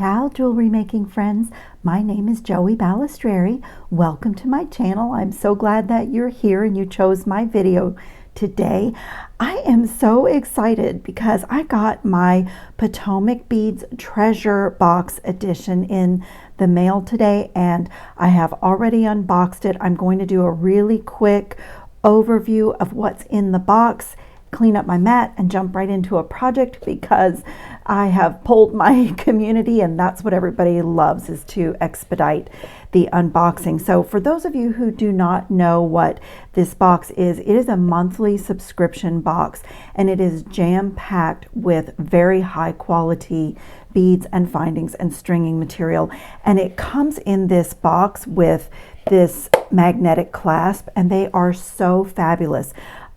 Ciao, jewelry making friends. My name is Joey Balistreri. Welcome to my channel. I'm so glad that you're here and you chose my video today. I am so excited because I got my Potomac Beads Treasure Box Edition in the mail today, and I have already unboxed it. I'm going to do a really quick overview of what's in the box, clean up my mat, and jump right into a project because I have polled my community and that's what everybody loves, is to expedite the unboxing. So for those of you who do not know what this box is, it is a monthly subscription box and it is jam-packed with very high quality beads and findings and stringing material. And it comes in this box with this magnetic clasp and they are so fabulous.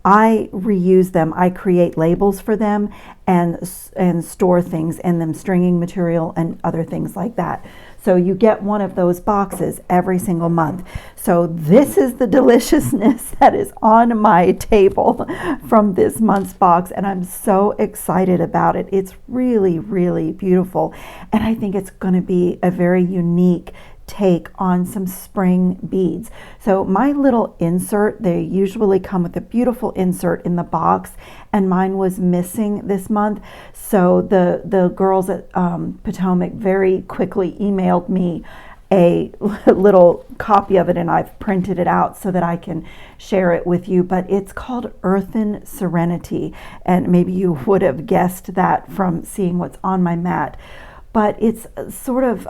I reuse them. I create labels for them and store things in them, stringing material and other things like that. So you get one of those boxes every single month. So this is the deliciousness that is on my table from this month's box, and I'm so excited about it. It's really, really beautiful, and I think it's going to be a very unique take on some spring beads. So my little insert, they usually come with a beautiful insert in the box, and mine was missing this month. So the girls at Potomac very quickly emailed me a little copy of it, and I've printed it out so that I can share it with you. But it's called Earthen Serenity, and maybe you would have guessed that from seeing what's on my mat. But it's sort of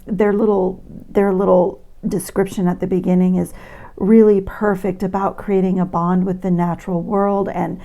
their little description at the beginning is really perfect about creating a bond with the natural world and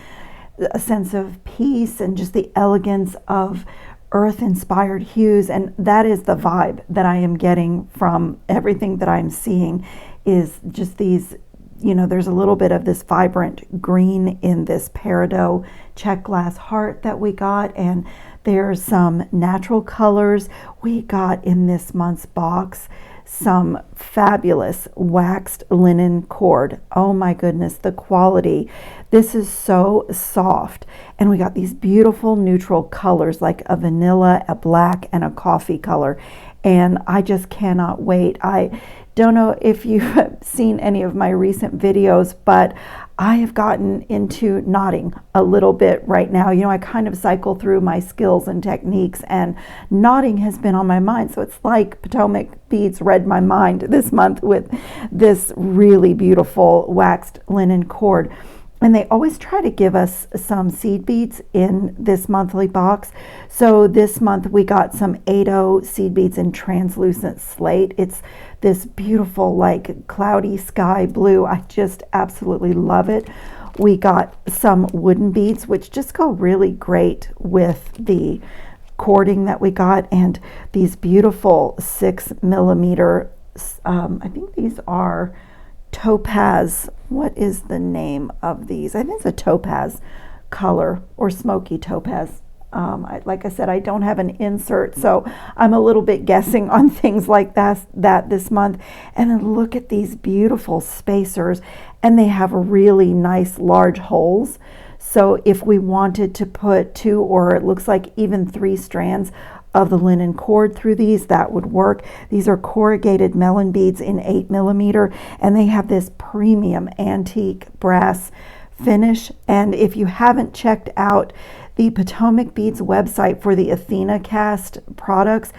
a sense of peace and just the elegance of earth-inspired hues. And that is the vibe that I am getting from everything that I'm seeing, is just these, you know, there's a little bit of this vibrant green in this peridot check glass heart that we got, and there's some natural colors. We got in this month's box some fabulous waxed linen cord. Oh my goodness, the quality. This is so soft. And we got these beautiful neutral colors like a vanilla, a black, and a coffee color. And I just cannot wait. I don't know if you've seen any of my recent videos, but I have gotten into knotting a little bit right now. You know, I kind of cycle through my skills and techniques, and knotting has been on my mind. So it's like Potomac Beads read my mind this month with this really beautiful waxed linen cord. And they always try to give us some seed beads in this monthly box. So this month we got some 8/0 seed beads in translucent slate. It's this beautiful, like, cloudy sky blue. I just absolutely love it. We got some wooden beads, which just go really great with the cording that we got, and these beautiful 6mm, I think these are topaz. What is the name of these? I think it's a topaz color or smoky topaz. Like I said, I don't have an insert, so I'm a little bit guessing on things like that this month. And then look at these beautiful spacers, and they have really nice large holes. So if we wanted to put 2, or it looks like even 3 strands of the linen cord through these, that would work. These are corrugated melon beads in 8mm, and they have this premium antique brass finish. And if you haven't checked out the Potomac Beads website for the Athena cast products,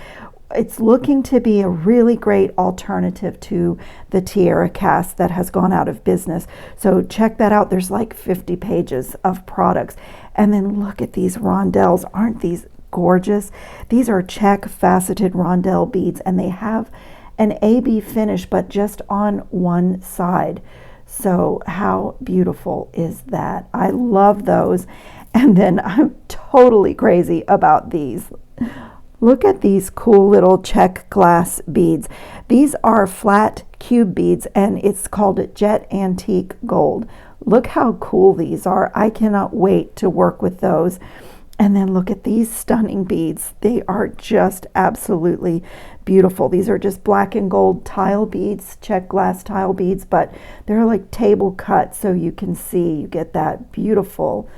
it's looking to be a really great alternative to the Tiara cast that has gone out of business. So check that out. There's like 50 pages of products. And then look at these rondelles. Aren't these gorgeous? These are check faceted rondelle beads, and they have an AB finish, but just on one side. So how beautiful is that? I love those. And then I'm totally crazy about these. Look at these cool little check glass beads. These are flat cube beads, and it's called Jet Antique Gold. Look how cool these are. I cannot wait to work with those. And then look at these stunning beads. They are just absolutely beautiful. These are just black and gold tile beads, check glass tile beads, but they're like table cut, so you can see, you get that beautiful,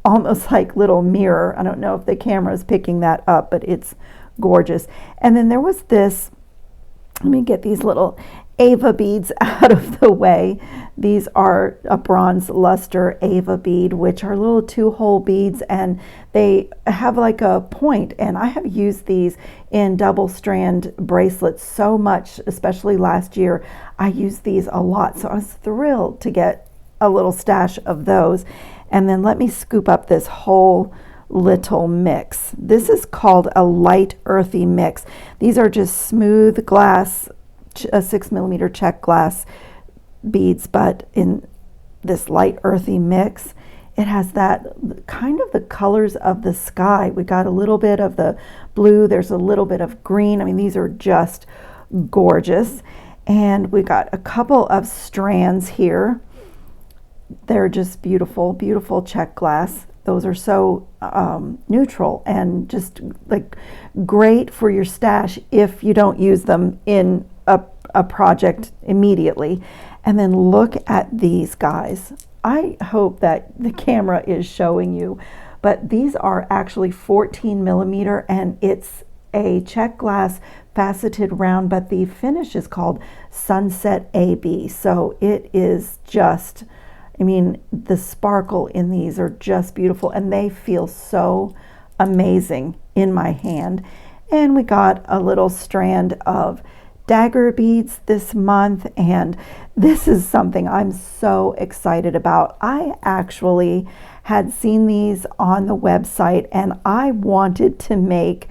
almost like little mirror. I don't know if the camera is picking that up, but it's gorgeous. And then there was this, let me get these little Ava beads out of the way. These are a bronze luster Ava bead, which are little 2-hole beads, and they have like a point, and I have used these in double strand bracelets so much, especially last year. I used these a lot, so I was thrilled to get a little stash of those. And then let me scoop up this whole little mix. This is called a light earthy mix. These are just smooth glass, a 6mm check glass beads, but in this light earthy mix, it has that kind of the colors of the sky. We got a little bit of the blue, there's a little bit of green. I mean, these are just gorgeous. And we got a couple of strands here. They're just beautiful, beautiful check glass. Those are so neutral and just like great for your stash if you don't use them in a project immediately. And then look at these guys. I hope that the camera is showing you, but these are actually 14mm, and it's a check glass faceted round, but the finish is called Sunset AB. So it is just, I mean, the sparkle in these are just beautiful, and they feel so amazing in my hand. And we got a little strand of dagger beads this month, and this is something I'm so excited about. I actually had seen these on the website, and I wanted to make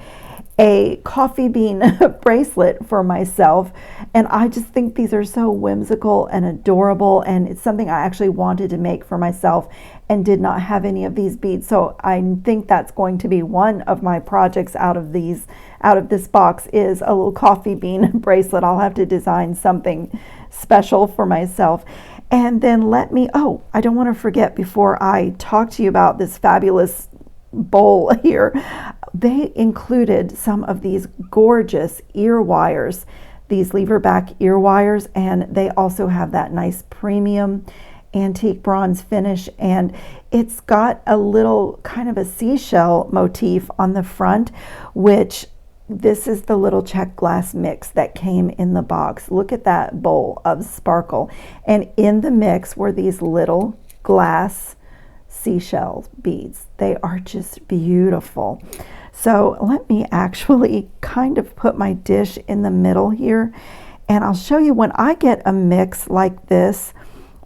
a coffee bean bracelet for myself, and I just think these are so whimsical and adorable, and it's something I actually wanted to make for myself and did not have any of these beads. So I think that's going to be one of my projects out of this box, is a little coffee bean bracelet. I'll have to design something special for myself. And then I don't want to forget, before I talk to you about this fabulous bowl here, they included some of these gorgeous ear wires, these lever back ear wires, and they also have that nice premium antique bronze finish, and it's got a little kind of a seashell motif on the front, which this is the little check glass mix that came in the box. Look at that bowl of sparkle, and in the mix were these little glass seashell beads. They are just beautiful. So let me actually kind of put my dish in the middle here, and I'll show you when I get a mix like this,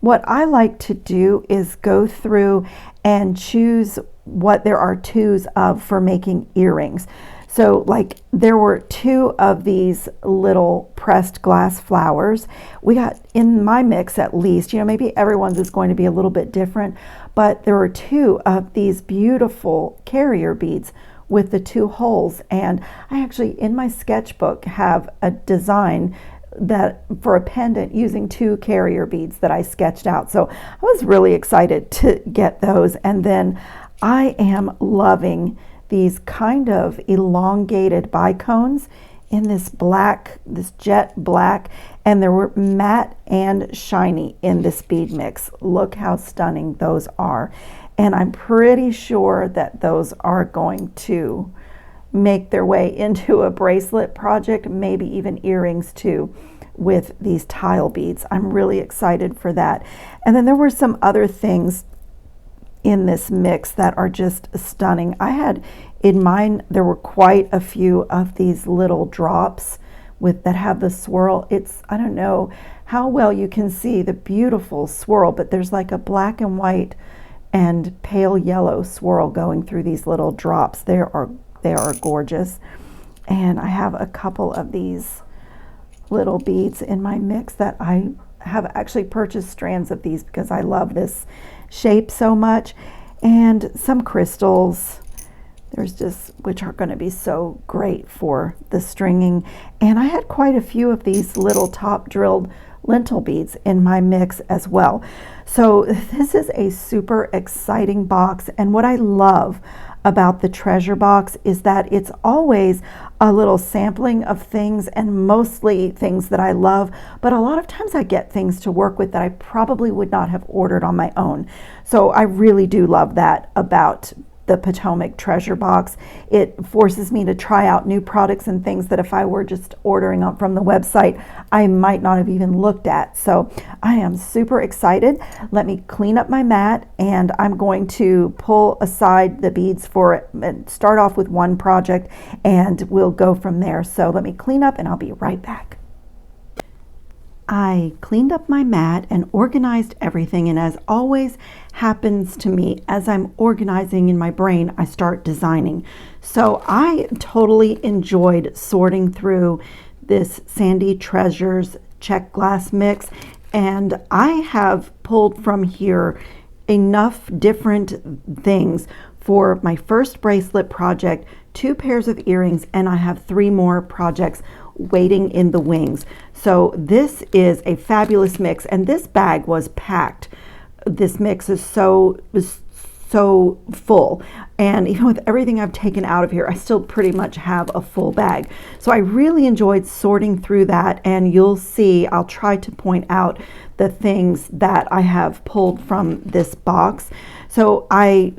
what I like to do is go through and choose what there are twos of for making earrings. So like there were 2 of these little pressed glass flowers. We got in my mix, at least, maybe everyone's is going to be a little bit different, but there were 2 of these beautiful carrier beads with the 2 holes. And I actually, in my sketchbook, have a design that for a pendant using 2 carrier beads that I sketched out. So I was really excited to get those. And then I am loving these kind of elongated bicones in this black, this jet black, and they were matte and shiny in this bead mix. Look how stunning those are. And I'm pretty sure that those are going to make their way into a bracelet project, maybe even earrings too, with these tile beads. I'm really excited for that. And then there were some other things in this mix that are just stunning. I had in mine, there were quite a few of these little drops that have the swirl. I don't know how well you can see the beautiful swirl, but there's like a black and white and pale yellow swirl going through these little drops. They are gorgeous. And I have a couple of these little beads in my mix that I have actually purchased strands of these because I love this shape so much. And some crystals, which are going to be so great for the stringing. And I had quite a few of these little top drilled lentil beads in my mix as well. So this is a super exciting box, and what I love about the treasure box is that it's always a little sampling of things, and mostly things that I love, but a lot of times I get things to work with that I probably would not have ordered on my own. So I really do love that about the Potomac Treasure box. It forces me to try out new products and things that if I were just ordering up from the website, I might not have even looked at. So I am super excited. Let me clean up my mat, and I'm going to pull aside the beads for it and start off with one project, and we'll go from there. So let me clean up and I'll be right back. I cleaned up my mat and organized everything, and as always happens to me, as I'm organizing in my brain, I start designing. So I totally enjoyed sorting through this Sandy Treasures check glass mix, and I have pulled from here enough different things for my first bracelet project, 2 pairs of earrings, and I have 3 more projects waiting in the wings. So this is a fabulous mix, and this bag was packed. This mix was so full, and even with everything I've taken out of here, I still pretty much have a full bag. So I really enjoyed sorting through that, and you'll see I'll try to point out the things that I have pulled from this box. So I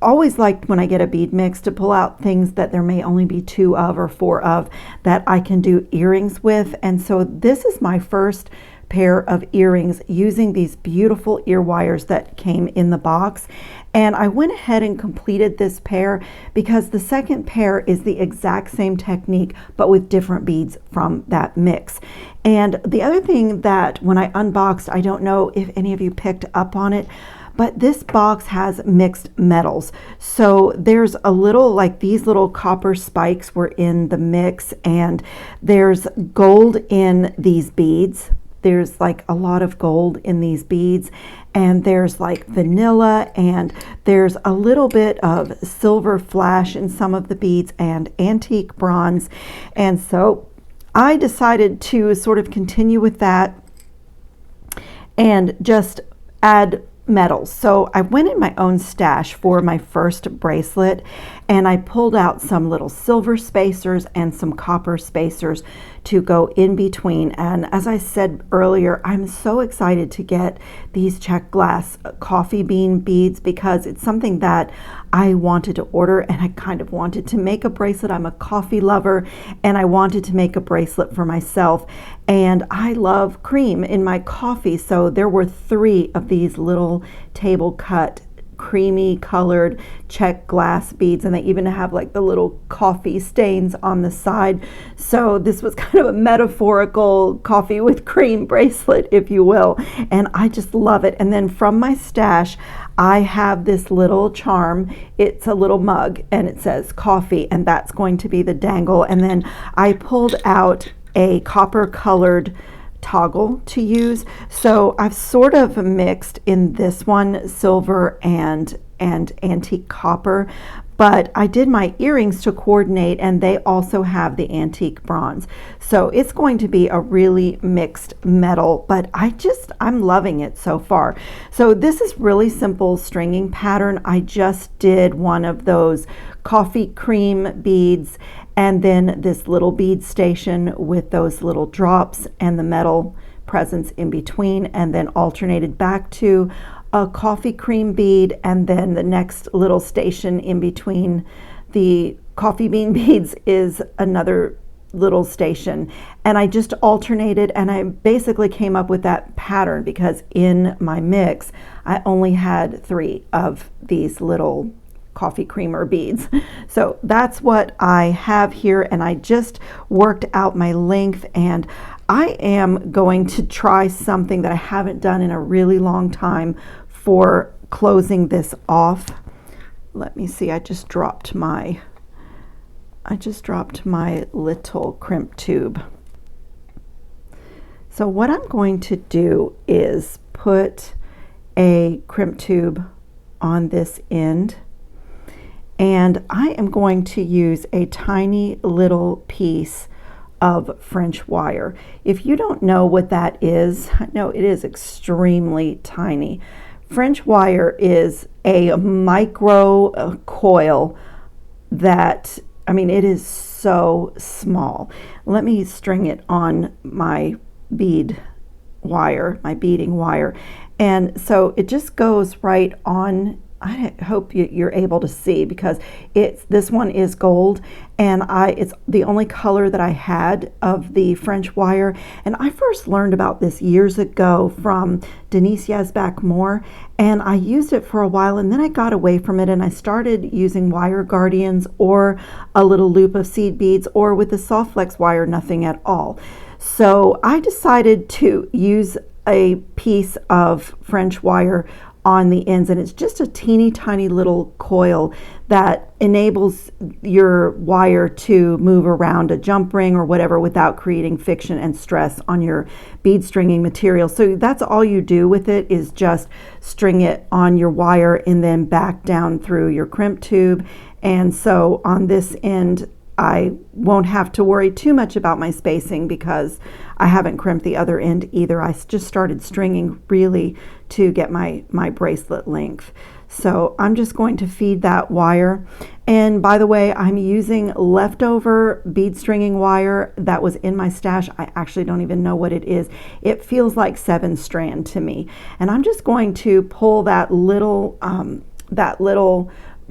always liked when I get a bead mix to pull out things that there may only be 2 of or 4 of that I can do earrings with. And so this is my first pair of earrings using these beautiful ear wires that came in the box. And I went ahead and completed this pair because the second pair is the exact same technique but with different beads from that mix. And the other thing that when I unboxed, I don't know if any of you picked up on it, but this box has mixed metals. So there's a little, like these little copper spikes were in the mix, and there's gold in these beads. There's like a lot of gold in these beads, and there's like vanilla, and there's a little bit of silver flash in some of the beads and antique bronze. And so I decided to sort of continue with that and just add metals. So I went in my own stash for my first bracelet, and I pulled out some little silver spacers and some copper spacers to go in between. And as I said earlier, I'm so excited to get these check glass coffee bean beads because it's something that I wanted to order, and I kind of wanted to make a bracelet. I'm a coffee lover, and I wanted to make a bracelet for myself, and I love cream in my coffee. So there were 3 of these little table cut creamy colored check glass beads, and they even have like the little coffee stains on the side. So this was kind of a metaphorical coffee with cream bracelet, if you will, and I just love it. And then from my stash, I have this little charm. It's a little mug and it says coffee, and that's going to be the dangle. And then I pulled out a copper colored toggle to use. So I've sort of mixed in this one silver and antique copper, but I did my earrings to coordinate, and they also have the antique bronze. So it's going to be a really mixed metal, but I'm loving it so far. So this is really simple stringing pattern. I just did one of those coffee cream beads, and then this little bead station with those little drops and the metal presents in between, and then alternated back to a coffee cream bead, and then the next little station in between the coffee bean beads is another little station. And I just alternated, and I basically came up with that pattern because in my mix I only had 3 of these little coffee creamer beads. So that's what I have here, and I just worked out my length, and I am going to try something that I haven't done in a really long time for closing this off. Let me see, I just dropped my little crimp tube. So what I'm going to do is put a crimp tube on this end, and I am going to use a tiny little piece of French wire. If you don't know what that is, no, it is extremely tiny. French wire is a micro coil that, I mean, it is so small. Let me string it on my bead wire, my beading wire. And so it just goes right on I hope you're able to see, because this one is gold, and it's the only color that I had of the French wire. And I first learned about this years ago from Denise Yazbak Moore, and I used it for a while, and then I got away from it, and I started using wire guardians or a little loop of seed beads, or with the soft flex wire, nothing at all. So I decided to use a piece of French wire on the ends, and it's just a teeny tiny little coil that enables your wire to move around a jump ring or whatever without creating friction and stress on your bead stringing material. So that's all you do with it, is just string it on your wire and then back down through your crimp tube. And so on this end, I won't have to worry too much about my spacing, because I haven't crimped the other end either. I just started stringing really to get my bracelet length. So I'm just going to feed that wire. And by the way, I'm using leftover bead stringing wire that was in my stash. I actually don't even know what it is. It feels like 7-strand to me. And I'm just going to pull that little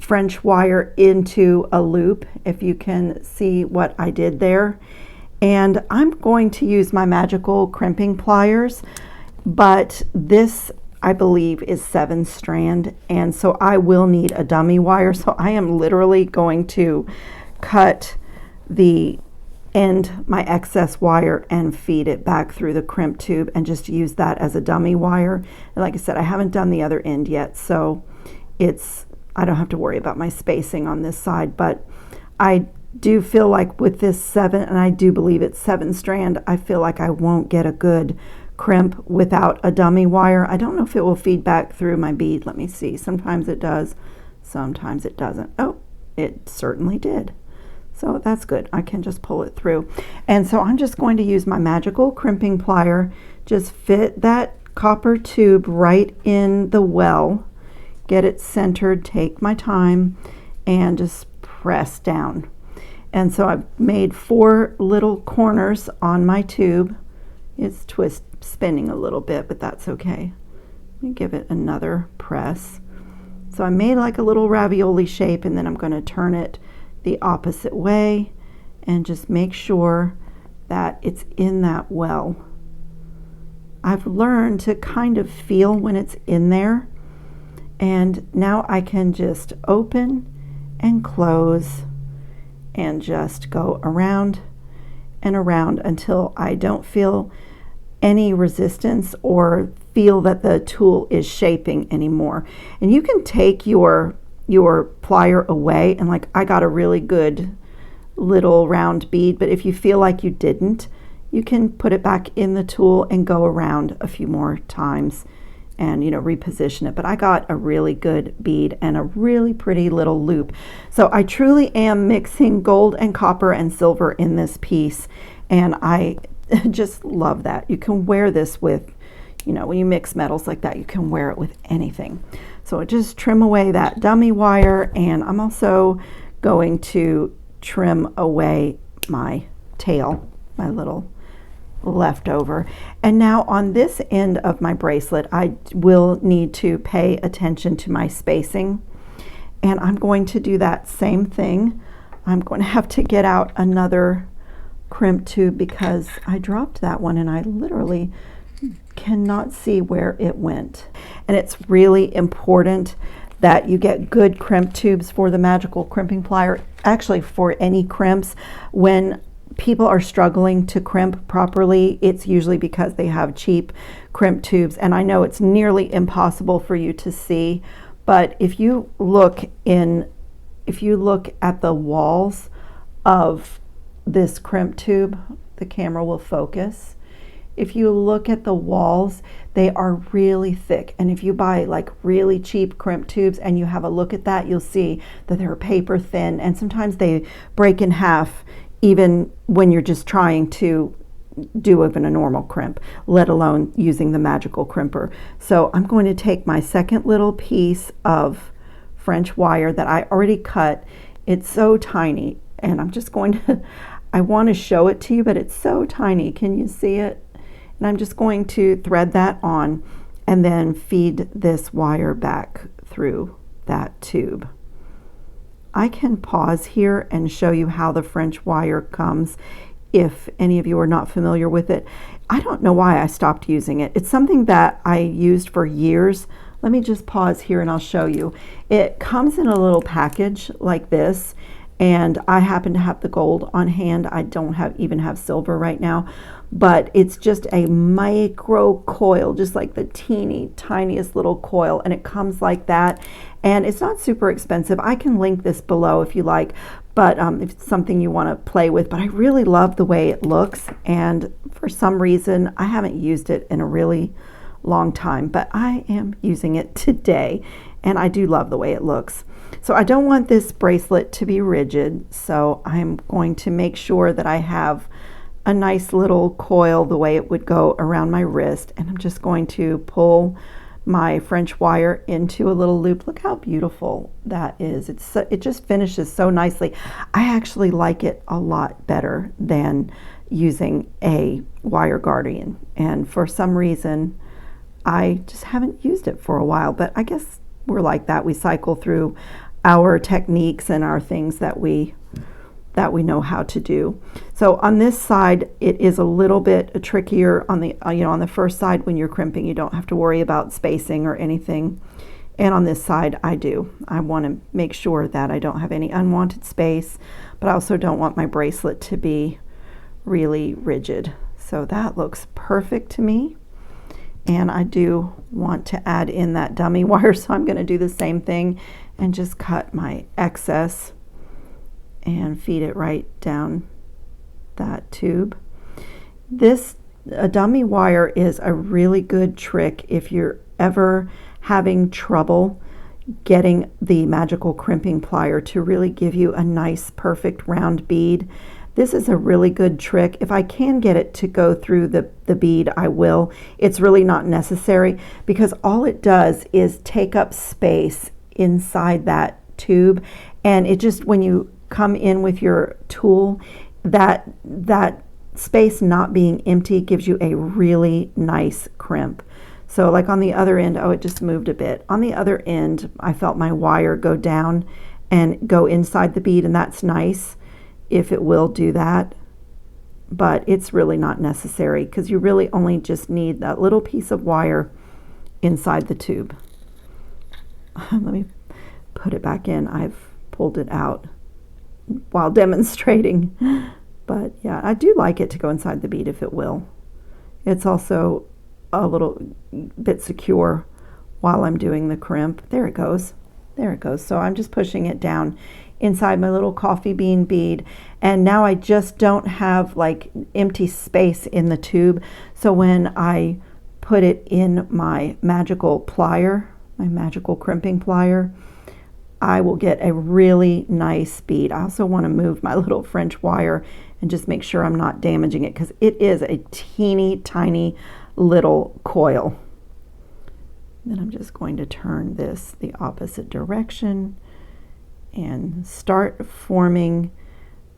French wire into a loop, if you can see what I did there. And I'm going to use my magical crimping pliers, but this, I believe, is 7-strand, and so I will need a dummy wire. So I am literally going to cut the end, my excess wire, and feed it back through the crimp tube and just use that as a dummy wire. And like I said, I haven't done the other end yet, so I don't have to worry about my spacing on this side. But I do feel like with this 7, and I do believe it's 7-strand, I feel like I won't get a good crimp without a dummy wire. I don't know if it will feed back through my bead. Let me see. Sometimes it does, sometimes it doesn't. Oh, it certainly did. So that's good. I can just pull it through. And so I'm just going to use my magical crimping plier, just fit that copper tube right in the well, get it centered, take my time, and just press down. And so I've made 4 little corners on my tube. It's spinning a little bit, but that's okay. Let me give it another press. So I made like a little ravioli shape, and then I'm going to turn it the opposite way and just make sure that it's in that well. I've learned to kind of feel when it's in there, and now I can just open and close and just go around and around until I don't feel any resistance or feel that the tool is shaping anymore. And you can take your plier away, and like I got a really good little round bead, but if you feel like you didn't, you can put it back in the tool and go around a few more times and reposition it. But I got a really good bead and a really pretty little loop. So I truly am mixing gold and copper and silver in this piece, and I just love that. You can wear this with, when you mix metals like that, you can wear it with anything. So I just trim away that dummy wire, and I'm also going to trim away my tail, my little leftover. And now on this end of my bracelet, I will need to pay attention to my spacing, and I'm going to do that same thing. I'm going to have to get out another crimp tube because I dropped that one and I literally cannot see where it went. And it's really important that you get good crimp tubes for the magical crimping plier. Actually, for any crimps, when people are struggling to crimp properly, it's usually because they have cheap crimp tubes. And I know it's nearly impossible for you to see, but if you look at the walls of this crimp tube, the camera will focus. If you look at the walls, they are really thick. And if you buy like really cheap crimp tubes and you have a look at that, you'll see that they're paper thin, and sometimes they break in half even when you're just trying to do even a normal crimp, let alone using the magical crimper. So I'm going to take my second little piece of French wire that I already cut. It's so tiny, and I'm just going to, I want to show it to you, but it's so tiny. Can you see it? And I'm just going to thread that on and then feed this wire back through that tube. I can pause here and show you how the French wire comes if any of you are not familiar with it. I don't know why I stopped using it. It's something that I used for years. Let me just pause here and I'll show you. It comes in a little package like this, and I happen to have the gold on hand. I don't even have silver right now, but it's just a micro coil, just like the teeny tiniest little coil, and it comes like that, and it's not super expensive. I can link this below if you like, but if it's something you want to play with. But I really love the way it looks, and for some reason I haven't used it in a really long time, but I am using it today, and I do love the way it looks. So I don't want this bracelet to be rigid, so I'm going to make sure that I have a nice little coil the way it would go around my wrist, and I'm just going to pull my French wire into a little loop. Look how beautiful that is. It just finishes so nicely. I actually like it a lot better than using a wire guardian, and for some reason I just haven't used it for a while, but I guess we're like that. We cycle through our techniques and our things that we know how to do. So on this side, it is a little bit trickier. On the on the first side, when you're crimping, you don't have to worry about spacing or anything. And on this side, I do. I want to make sure that I don't have any unwanted space, but I also don't want my bracelet to be really rigid. So that looks perfect to me. And I do want to add in that dummy wire, so I'm going to do the same thing and just cut my excess and feed it right down that tube. A dummy wire is a really good trick if you're ever having trouble getting the magical crimping plier to really give you a nice, perfect round bead. This is a really good trick. If I can get it to go through the bead, I will. It's really not necessary, because all it does is take up space inside that tube, and it just, when you come in with your tool, that space not being empty gives you a really nice crimp. So like on the other end, oh, it just moved a bit. On the other end, I felt my wire go down and go inside the bead, and that's nice if it will do that, but it's really not necessary, because you really only just need that little piece of wire inside the tube. Let me put it back in. I've pulled it out while demonstrating, but yeah, I do like it to go inside the bead if it will. It's also a little bit secure while I'm doing the crimp. There it goes. There it goes. So I'm just pushing it down inside my little coffee bean bead, and now I just don't have like empty space in the tube. So when I put it in my magical plier, my magical crimping plier, I will get a really nice bead. I also want to move my little French wire and just make sure I'm not damaging it, because it is a teeny tiny little coil. Then I'm just going to turn this the opposite direction and start forming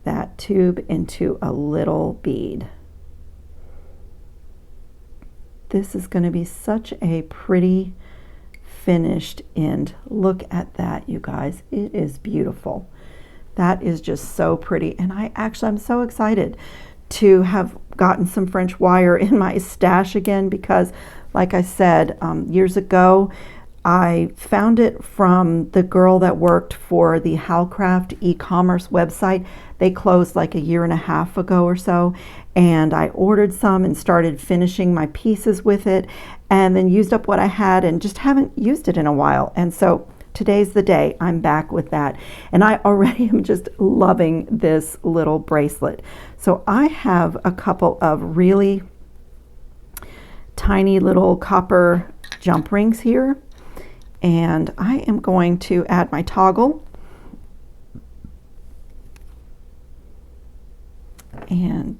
that tube into a little bead. This is going to be such a pretty finished end. Look at that, you guys. It is beautiful. That is just so pretty, and I'm so excited to have gotten some French wire in my stash again, because like I said, years ago I found it from the girl that worked for the Halcraft e-commerce website. They closed like a year and a half ago or so, and I ordered some and started finishing my pieces with it, and then used up what I had and just haven't used it in a while. And so today's the day I'm back with that, and I already am just loving this little bracelet. So I have a couple of really tiny little copper jump rings here, and I am going to add my toggle and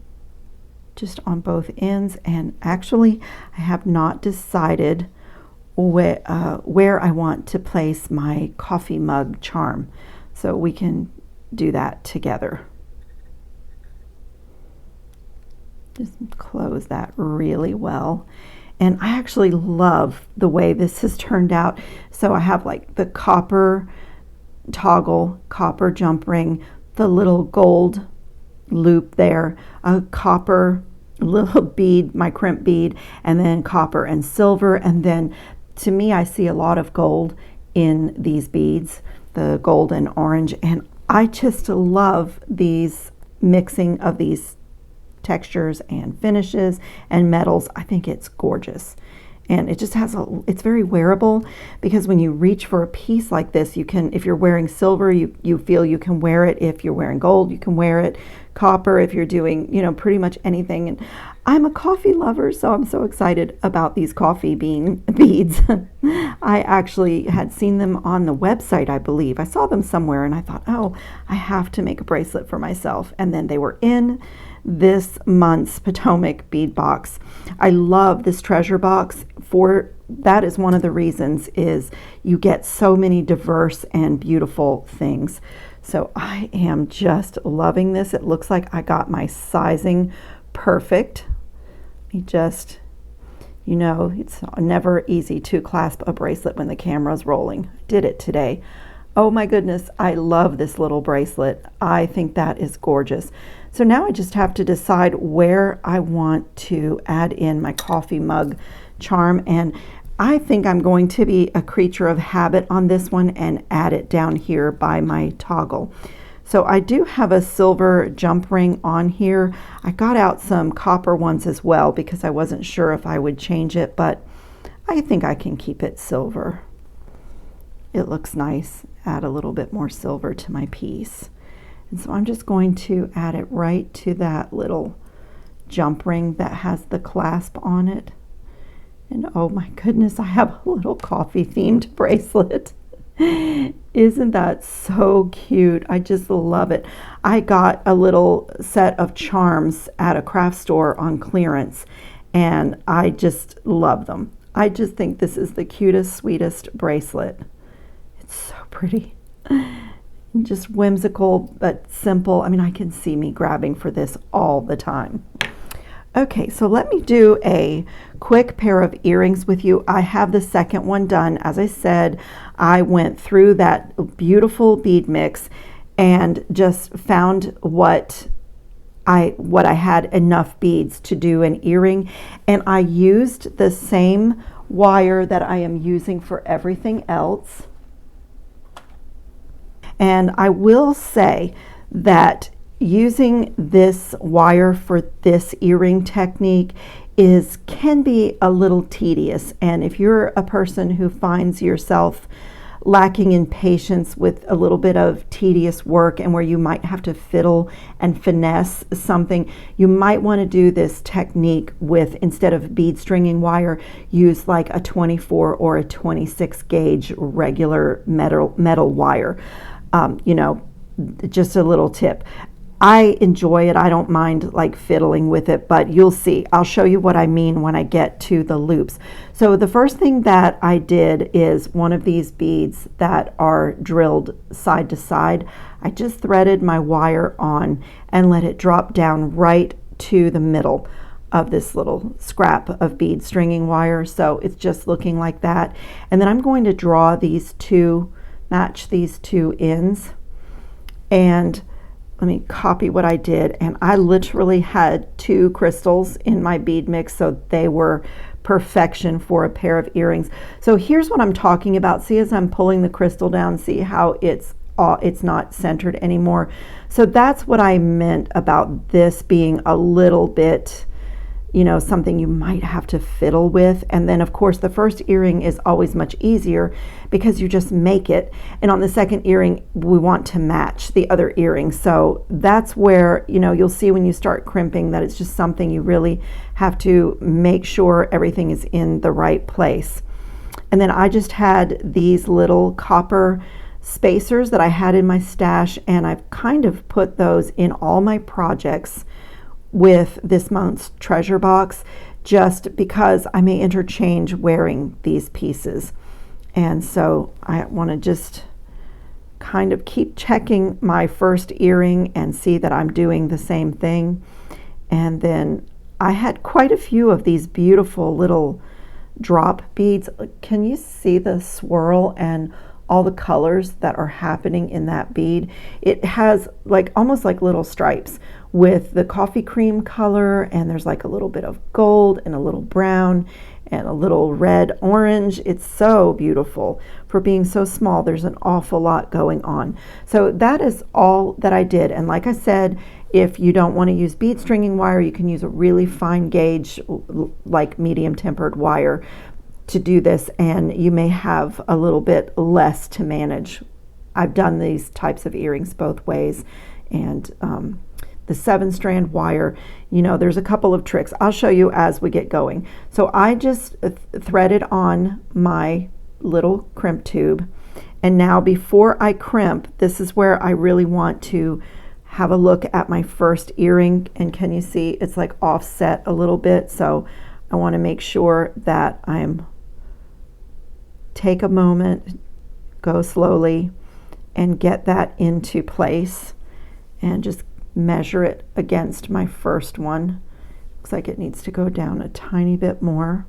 just on both ends. And actually I have not decided where I want to place my coffee mug charm, so we can do that together. Just close that really well, And I actually love the way this has turned out. So I have like the copper toggle, copper jump ring, the little gold loop there, a copper little bead, my crimp bead, and then copper and silver. And then to me, I see a lot of gold in these beads, the gold and orange. And I just love these mixing of these textures and finishes and metals. I think it's gorgeous. And it just has it's very wearable, because when you reach for a piece like this, you can, if you're wearing silver, you feel you can wear it. If you're wearing gold, you can wear it. Copper, if you're doing, pretty much anything. And I'm a coffee lover, so I'm so excited about these coffee bean beads. I actually had seen them on the website, I believe. I saw them somewhere and I thought, oh, I have to make a bracelet for myself. And then they were in this month's Potomac bead box. I love this treasure box. For that is one of the reasons, is you get so many diverse and beautiful things. So I am just loving this. It looks like I got my sizing perfect. It's never easy to clasp a bracelet when the camera's rolling. I did it today. Oh my goodness, I love this little bracelet. I think that is gorgeous. So now I just have to decide where I want to add in my coffee mug charm, and I think I'm going to be a creature of habit on this one and add it down here by my toggle. So I do have a silver jump ring on here. I got out some copper ones as well because I wasn't sure if I would change it, but I think I can keep it silver. It looks nice. Add a little bit more silver to my piece. And so I'm just going to add it right to that little jump ring that has the clasp on it. And oh my goodness, I have a little coffee themed bracelet. Isn't that so cute? I just love it. I got a little set of charms at a craft store on clearance, and I just love them. I just think this is the cutest, sweetest bracelet. It's so pretty. Just whimsical but simple. I mean, I can see me grabbing for this all the time. Okay, so let me do a quick pair of earrings with you. I have the second one done. As I said, I went through that beautiful bead mix and just found what I had enough beads to do an earring, and I used the same wire that I am using for everything else. And I will say that using this wire for this earring technique can be a little tedious. And if you're a person who finds yourself lacking in patience with a little bit of tedious work and where you might have to fiddle and finesse something, you might want to do this technique with, instead of bead stringing wire, use like a 24 or a 26 gauge regular metal wire. Just a little tip. I enjoy it. I don't mind like fiddling with it, but you'll see. I'll show you what I mean when I get to the loops. So the first thing that I did is one of these beads that are drilled side to side. I just threaded my wire on and let it drop down right to the middle of this little scrap of bead stringing wire. So it's just looking like that. And then I'm going to draw these two, match these two ends, and let me copy what I did. And I literally had 2 crystals in my bead mix, so they were perfection for a pair of earrings. So here's what I'm talking about. See, as I'm pulling the crystal down, see how it's not centered anymore. So that's what I meant about this being a little bit, something you might have to fiddle with. And then of course the first earring is always much easier because you just make it. And on the second earring, we want to match the other earring. So that's where, you'll see when you start crimping that it's just something you really have to make sure everything is in the right place. And then I just had these little copper spacers that I had in my stash, and I've kind of put those in all my projects with this month's treasure box, just because I may interchange wearing these pieces. And so I want to just kind of keep checking my first earring and see that I'm doing the same thing. And then I had quite a few of these beautiful little drop beads. Can you see the swirl and all the colors that are happening in that bead? It has like almost like little stripes with the coffee cream color, and there's like a little bit of gold and a little brown and a little red orange. It's so beautiful. For being so small, there's an awful lot going on. So that is all that I did. And like I said, if you don't want to use bead stringing wire, you can use a really fine gauge, like medium tempered wire to do this, and you may have a little bit less to manage. I've done these types of earrings both ways, and the 7-strand wire, you know, there's a couple of tricks I'll show you as we get going. So I just threaded on my little crimp tube, and now before I crimp, this is where I really want to have a look at my first earring. And can you see it's like offset a little bit? So I want to make sure that I'm take a moment, go slowly, and get that into place, and just measure it against my first one. Looks like it needs to go down a tiny bit more.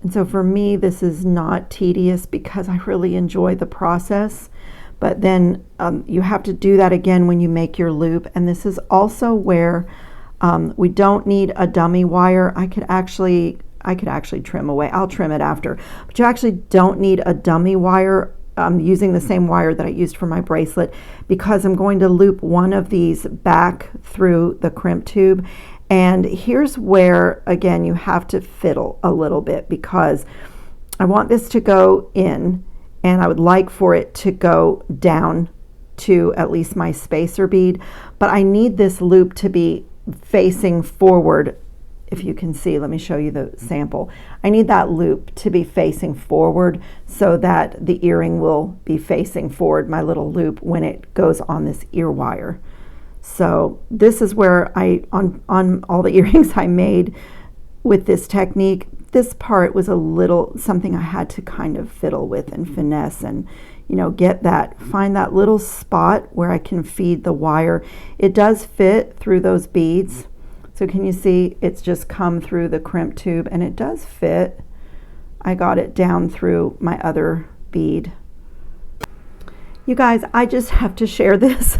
And so for me, this is not tedious because I really enjoy the process. But then you have to do that again when you make your loop. And this is also where we don't need a dummy wire. I could actually trim away. I'll trim it after. But you actually don't need a dummy wire. I'm using the same wire that I used for my bracelet because I'm going to loop one of these back through the crimp tube. And here's where, again, you have to fiddle a little bit because I want this to go in, and I would like for it to go down to at least my spacer bead. But I need this loop to be facing forward. If you can see, let me show you the sample. I need that loop to be facing forward so that the earring will be facing forward, my little loop, when it goes on this ear wire. So this is where on all the earrings I made with this technique, this part was a little something I had to kind of fiddle with and finesse and, you know, find that little spot where I can feed the wire. It does fit through those beads. So can you see it's just come through the crimp tube, and it does fit. I got it down through my other bead. You guys, I just have to share this.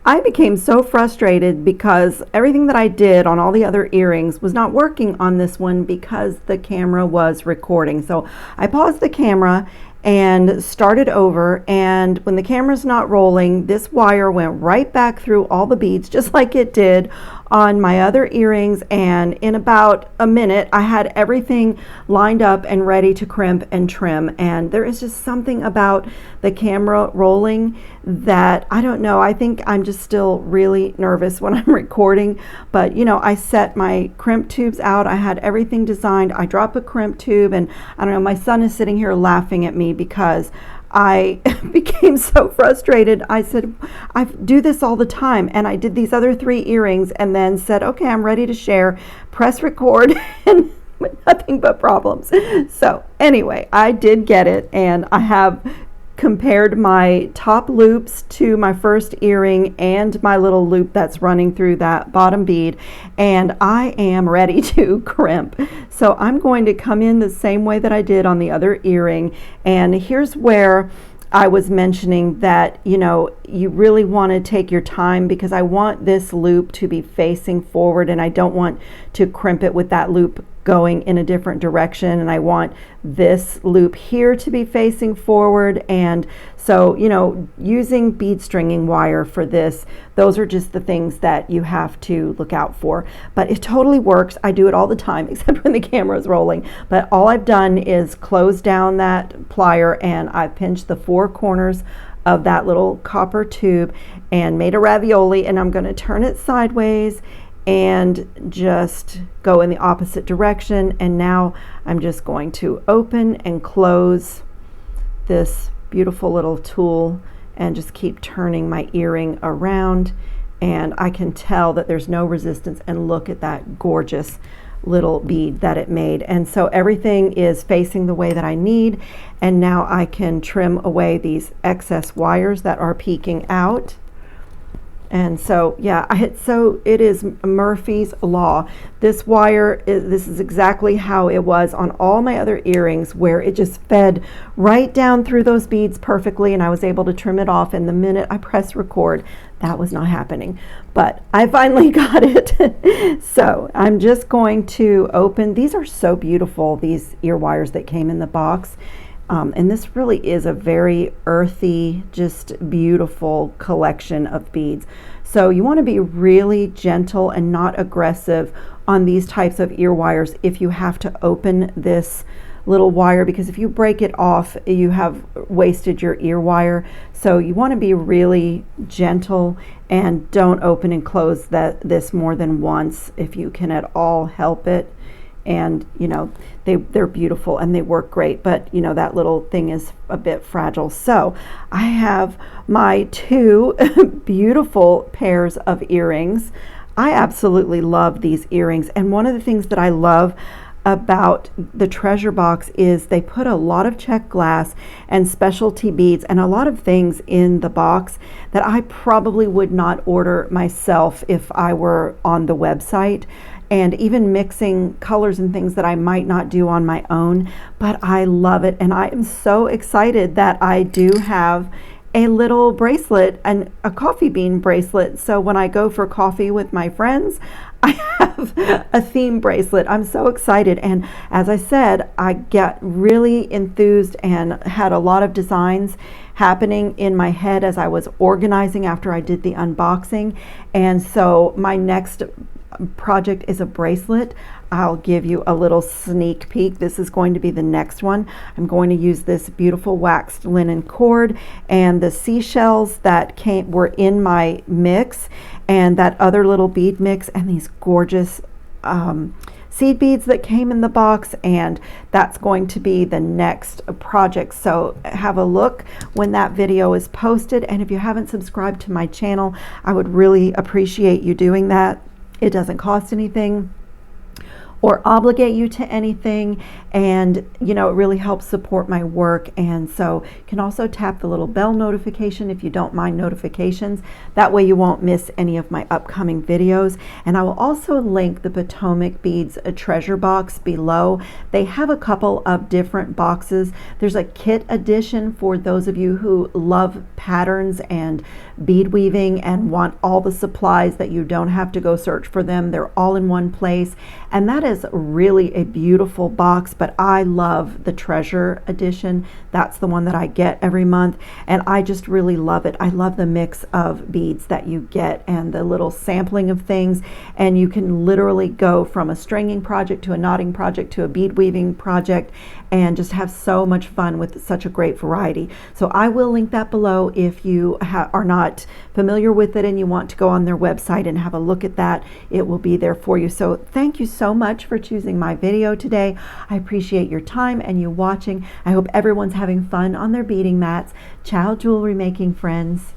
I became so frustrated because everything that I did on all the other earrings was not working on this one because the camera was recording. So I paused the camera and started over, and when the camera's not rolling, this wire went right back through all the beads just like it did on my other earrings, and in about a minute I had everything lined up and ready to crimp and trim. And there is just something about the camera rolling that, I don't know, I think I'm just still really nervous when I'm recording. But you know, I set my crimp tubes out, I had everything designed, I drop a crimp tube, and I don't know, my son is sitting here laughing at me because I became so frustrated. I said, I do this all the time, and I did these other 3 earrings and then said, okay, I'm ready to share, press record, and nothing but problems. So anyway, I did get it, and I have compared my top loops to my first earring and my little loop that's running through that bottom bead, and I am ready to crimp. So I'm going to come in the same way that I did on the other earring. And here's where I was mentioning that, you know, you really want to take your time because I want this loop to be facing forward, and I don't want to crimp it with that loop going in a different direction, and I want this loop here to be facing forward. And so, you know, using bead stringing wire for this, those are just the things that you have to look out for. But it totally works. I do it all the time except when the camera is rolling. But all I've done is close down that plier, and I've pinched the 4 corners of that little copper tube and made a ravioli, and I'm going to turn it sideways and just go in the opposite direction. And now I'm just going to open and close this beautiful little tool and just keep turning my earring around, and I can tell that there's no resistance. And look at that gorgeous little bead that it made. And so everything is facing the way that I need, and now I can trim away these excess wires that are peeking out. And so, yeah, it is Murphy's Law. This wire, this is exactly how it was on all my other earrings, where it just fed right down through those beads perfectly, and I was able to trim it off. And the minute I pressed record, that was not happening. But I finally got it. So I'm just going to open. These are so beautiful, these ear wires that came in the box. And this really is a very earthy, just beautiful collection of beads. So you want to be really gentle and not aggressive on these types of ear wires if you have to open this little wire, because if you break it off, you have wasted your ear wire. So you want to be really gentle and don't open and close this more than once if you can at all help it. And you know, they're beautiful and they work great, but you know, that little thing is a bit fragile. So I have my two beautiful pairs of earrings. I absolutely love these earrings, and one of the things that I love about the treasure box is they put a lot of check glass and specialty beads and a lot of things in the box that I probably would not order myself if I were on the website, and even mixing colors and things that I might not do on my own. But I love it, and I am so excited that I do have a little bracelet, and a coffee bean bracelet. So when I go for coffee with my friends, I have a theme bracelet. I'm so excited. And as I said, I get really enthused and had a lot of designs happening in my head as I was organizing after I did the unboxing. And so my next project is a bracelet. I'll give you a little sneak peek. This is going to be the next one. I'm going to use this beautiful waxed linen cord and the seashells that were in my mix, and that other little bead mix, and these gorgeous seed beads that came in the box, and that's going to be the next project. So have a look when that video is posted, and if you haven't subscribed to my channel, I would really appreciate you doing that. It doesn't cost anything or obligate you to anything, and you know, it really helps support my work. And so you can also tap the little bell notification if you don't mind notifications. That way you won't miss any of my upcoming videos. And I will also link the Potomac Beads Treasure box below. They have a couple of different boxes. There's a kit edition for those of you who love patterns and bead weaving and want all the supplies that you don't have to go search for them. They're all in one place, and that is really a beautiful box. But I love the treasure edition. That's the one that I get every month, and I just really love it. I love the mix of beads that you get and the little sampling of things, and you can literally go from a stringing project to a knotting project to a bead weaving project and just have so much fun with such a great variety. So I will link that below if you are not familiar with it and you want to go on their website and have a look at that. It will be there for you. So thank you so much for choosing my video today. I appreciate your time and you watching. I hope everyone's having fun on their beading mats. Ciao, jewelry making friends.